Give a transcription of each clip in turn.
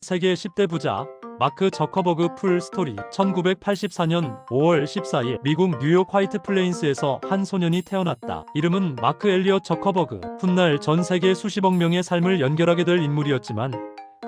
세계 10대 부자 마크 저커버그 풀 스토리. 1984년 5월 14일 미국 뉴욕 화이트 플레인스에서 한 소년이 태어났다. 이름은 마크 엘리엇 저커버그. 훗날 전 세계 수십억 명의 삶을 연결하게 될 인물이었지만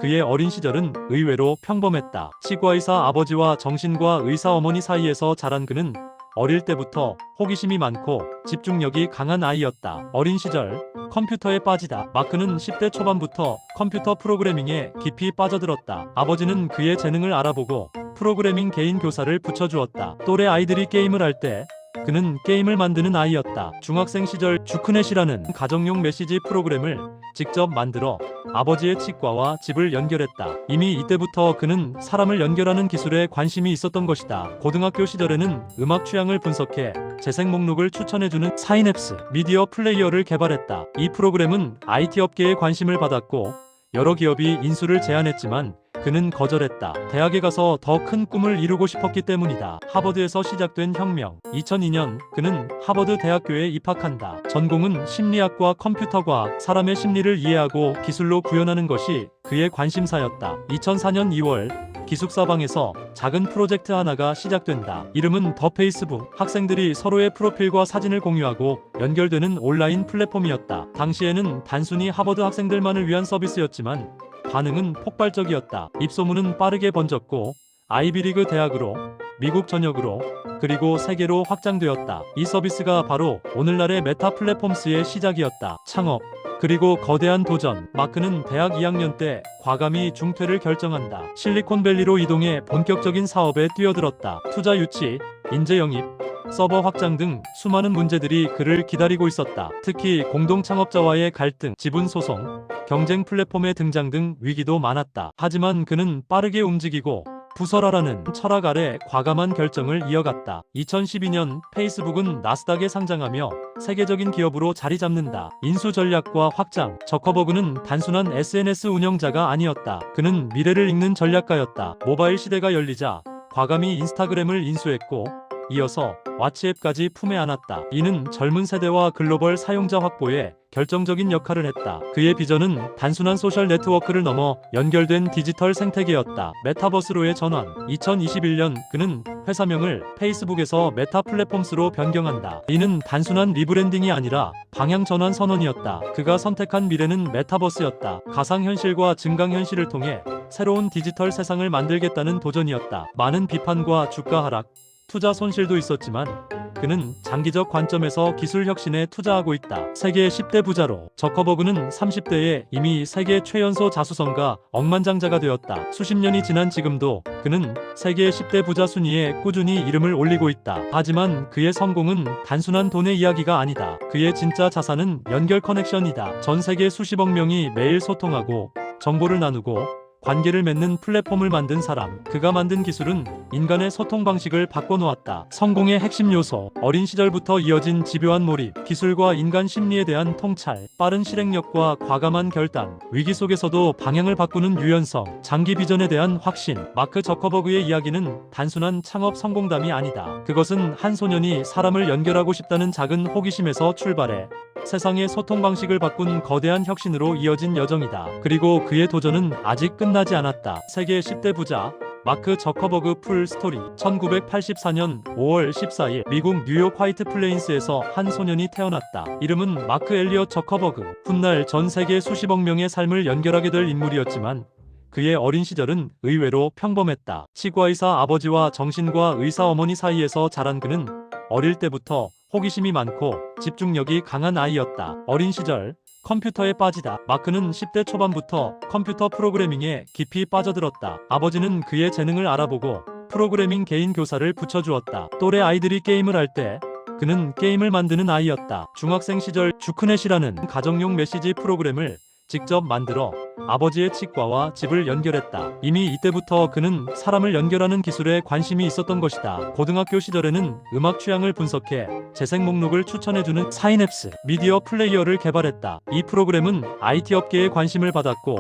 그의 어린 시절은 의외로 평범했다. 치과의사 아버지와 정신과 의사 어머니 사이에서 자란 그는 어릴 때부터 호기심이 많고 집중력이 강한 아이였다. 어린 시절 컴퓨터에 빠지다. 마크는 10대 초반부터 컴퓨터 프로그래밍에 깊이 빠져들었다. 아버지는 그의 재능을 알아보고 프로그래밍 개인 교사를 붙여주었다. 또래 아이들이 게임을 할 때 그는 게임을 만드는 아이였다. 중학생 시절 주크넷이라는 가정용 메시지 프로그램을 직접 만들어 아버지의 치과와 집을 연결했다. 이미 이때부터 그는 사람을 연결하는 기술에 관심이 있었던 것이다. 고등학교 시절에는 음악 취향을 분석해 재생 목록을 추천해주는 사이냅스 미디어 플레이어를 개발했다. 이 프로그램은 IT 업계에 관심을 받았고 여러 기업이 인수를 제안했지만 그는 거절했다. 대학에 가서 더 큰 꿈을 이루고 싶었기 때문이다. 하버드에서 시작된 혁명. 2002년 그는 하버드 대학교에 입학한다. 전공은 심리학과 컴퓨터과학, 사람의 심리를 이해하고 기술로 구현하는 것이 그의 관심사였다. 2004년 2월 기숙사방에서 작은 프로젝트 하나가 시작된다. 이름은 더 페이스북. 학생들이 서로의 프로필과 사진을 공유하고 연결되는 온라인 플랫폼이었다. 당시에는 단순히 하버드 학생들만을 위한 서비스였지만 반응은 폭발적이었다. 입소문은 빠르게 번졌고 아이비리그 대학으로, 미국 전역으로, 그리고 세계로 확장되었다. 이 서비스가 바로 오늘날의 메타 플랫폼스의 시작이었다. 창업, 그리고 거대한 도전. 마크는 대학 2학년 때 과감히 중퇴를 결정한다. 실리콘밸리로 이동해 본격적인 사업에 뛰어들었다. 투자 유치, 인재 영입, 서버 확장 등 수많은 문제들이 그를 기다리고 있었다. 특히 공동 창업자와의 갈등, 지분 소송, 경쟁 플랫폼의 등장 등 위기도 많았다. 하지만 그는 빠르게 움직이고 부설하라는 철학 아래 과감한 결정을 이어갔다. 2012년 페이스북은 나스닥에 상장하며 세계적인 기업으로 자리 잡는다. 인수 전략과 확장. 저커버그는 단순한 SNS 운영자가 아니었다. 그는 미래를 읽는 전략가였다. 모바일 시대가 열리자 과감히 인스타그램을 인수했고 이어서 왓츠앱까지 품에 안았다. 이는 젊은 세대와 글로벌 사용자 확보에 결정적인 역할을 했다. 그의 비전은 단순한 소셜 네트워크를 넘어 연결된 디지털 생태계였다. 메타버스로의 전환. 2021년 그는 회사명을 페이스북에서 메타 플랫폼스로 변경한다. 이는 단순한 리브랜딩이 아니라 방향 전환 선언이었다. 그가 선택한 미래는 메타버스였다. 가상현실과 증강현실을 통해 새로운 디지털 세상을 만들겠다는 도전이었다. 많은 비판과 주가 하락, 투자 손실도 있었지만 그는 장기적 관점에서 기술 혁신에 투자하고 있다. 세계 10대 부자로. 저커버그는 30대에 이미 세계 최연소 자수성가 억만장자가 되었다. 수십 년이 지난 지금도 그는 세계 10대 부자 순위에 꾸준히 이름을 올리고 있다. 하지만 그의 성공은 단순한 돈의 이야기가 아니다. 그의 진짜 자산은 연결 커넥션이다. 전 세계 수십억 명이 매일 소통하고 정보를 나누고 관계를 맺는 플랫폼을 만든 사람. 그가 만든 기술은 인간의 소통 방식을 바꿔놓았다. 성공의 핵심 요소. 어린 시절부터 이어진 집요한 몰입, 기술과 인간 심리에 대한 통찰, 빠른 실행력과 과감한 결단, 위기 속에서도 방향을 바꾸는 유연성, 장기 비전에 대한 확신. 마크 저커버그의 이야기는 단순한 창업 성공담이 아니다. 그것은 한 소년이 사람을 연결하고 싶다는 작은 호기심에서 출발해 세상의 소통 방식을 바꾼 거대한 혁신으로 이어진 여정이다. 그리고 그의 도전은 아직 끝나지 않았다. 세계 10대 부자 마크 저커버그 풀 스토리. 1984년 5월 14일 미국 뉴욕 화이트 플레인스에서 한 소년이 태어났다. 이름은 마크 엘리엇 저커버그. 훗날 전 세계 수십억 명의 삶을 연결하게 될 인물이었지만 그의 어린 시절은 의외로 평범했다. 치과의사 아버지와 정신과 의사 어머니 사이에서 자란 그는 어릴 때부터 호기심이 많고 집중력이 강한 아이였다. 어린 시절 컴퓨터에 빠지다. 마크는 10대 초반부터 컴퓨터 프로그래밍에 깊이 빠져들었다. 아버지는 그의 재능을 알아보고 프로그래밍 개인 교사를 붙여주었다. 또래 아이들이 게임을 할 때 그는 게임을 만드는 아이였다. 중학생 시절 주크넷이라는 가정용 메시지 프로그램을 직접 만들어 아버지의 치과와 집을 연결했다. 이미 이때부터 그는 사람을 연결하는 기술에 관심이 있었던 것이다. 고등학교 시절에는 음악 취향을 분석해 재생 목록을 추천해주는 사이냅스 미디어 플레이어를 개발했다. 이 프로그램은 IT 업계에 관심을 받았고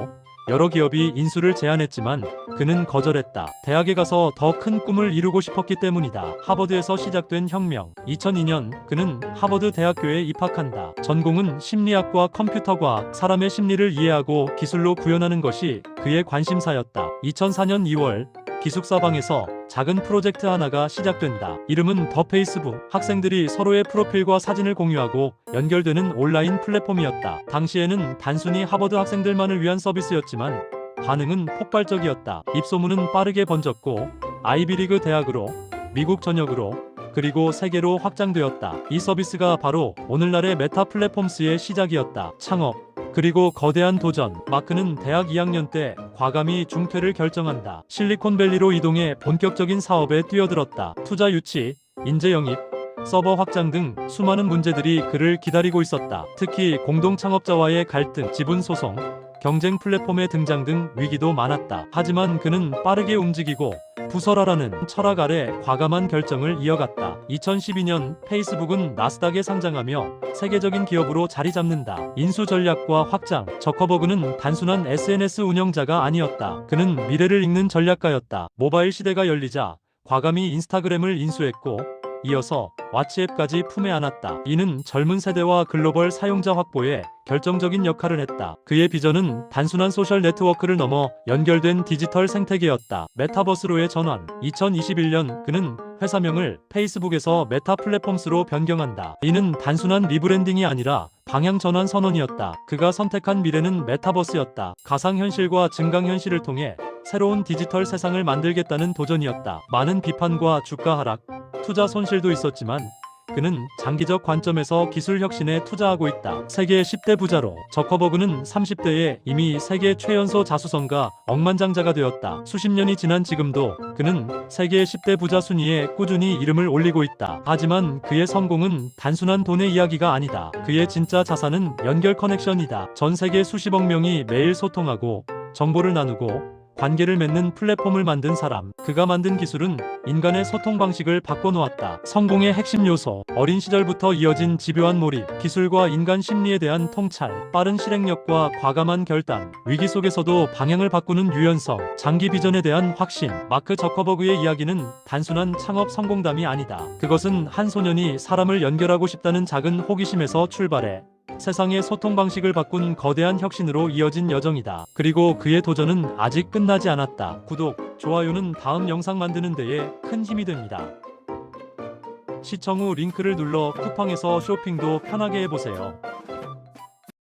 여러 기업이 인수를 제안했지만 그는 거절했다. 대학에 가서 더 큰 꿈을 이루고 싶었기 때문이다. 하버드에서 시작된 혁명. 2002년 그는 하버드 대학교에 입학한다. 전공은 심리학과 컴퓨터과학, 사람의 심리를 이해하고 기술로 구현하는 것이 그의 관심사였다. 2004년 2월 기숙사 방에서 작은 프로젝트 하나가 시작된다. 이름은 더 페이스북. 학생들이 서로의 프로필과 사진을 공유하고 연결되는 온라인 플랫폼이었다. 당시에는 단순히 하버드 학생들만을 위한 서비스였지만 반응은 폭발적이었다. 입소문은 빠르게 번졌고 아이비리그 대학으로, 미국 전역으로, 그리고 세계로 확장되었다. 이 서비스가 바로 오늘날의 메타 플랫폼스의 시작이었다. 창업, 그리고 거대한 도전. 마크는 대학 2학년 때 과감히 중퇴를 결정한다. 실리콘밸리로 이동해 본격적인 사업에 뛰어들었다. 투자 유치, 인재 영입, 서버 확장 등 수많은 문제들이 그를 기다리고 있었다. 특히 공동 창업자와의 갈등, 지분 소송, 경쟁 플랫폼의 등장 등 위기도 많았다. 하지만 그는 빠르게 움직이고 부설화라는 철학 아래 과감한 결정을 이어갔다. 2012년 페이스북은 나스닥에 상장하며 세계적인 기업으로 자리 잡는다. 인수 전략과 확장. 저커버그는 단순한 SNS 운영자가 아니었다. 그는 미래를 읽는 전략가였다. 모바일 시대가 열리자 과감히 인스타그램을 인수했고 이어서 왓츠앱까지 품에 안았다. 이는 젊은 세대와 글로벌 사용자 확보에 결정적인 역할을 했다. 그의 비전은 단순한 소셜 네트워크를 넘어 연결된 디지털 생태계였다. 메타버스로의 전환. 2021년 그는 회사명을 페이스북에서 메타 플랫폼스로 변경한다. 이는 단순한 리브랜딩이 아니라 방향 전환 선언이었다. 그가 선택한 미래는 메타버스였다. 가상현실과 증강현실을 통해 새로운 디지털 세상을 만들겠다는 도전이었다. 많은 비판과 주가 하락, 투자 손실도 있었지만 그는 장기적 관점에서 기술 혁신에 투자하고 있다. 세계 10대 부자로. 저커버그는 30대에 이미 세계 최연소 자수성가 억만장자가 되었다. 수십 년이 지난 지금도 그는 세계 10대 부자 순위에 꾸준히 이름을 올리고 있다. 하지만 그의 성공은 단순한 돈의 이야기가 아니다. 그의 진짜 자산은 연결 커넥션이다. 전 세계 수십억 명이 매일 소통하고 정보를 나누고 관계를 맺는 플랫폼을 만든 사람. 그가 만든 기술은 인간의 소통 방식을 바꿔놓았다. 성공의 핵심 요소. 어린 시절부터 이어진 집요한 몰입, 기술과 인간 심리에 대한 통찰, 빠른 실행력과 과감한 결단, 위기 속에서도 방향을 바꾸는 유연성, 장기 비전에 대한 확신. 마크 저커버그의 이야기는 단순한 창업 성공담이 아니다. 그것은 한 소년이 사람을 연결하고 싶다는 작은 호기심에서 출발해 세상의 소통 방식을 바꾼 거대한 혁신으로 이어진 여정이다. 그리고 그의 도전은 아직 끝나지 않았다. 구독, 좋아요는 다음 영상 만드는 데에 큰 힘이 됩니다. 시청 후 링크를 눌러 쿠팡에서 쇼핑도 편하게 해보세요.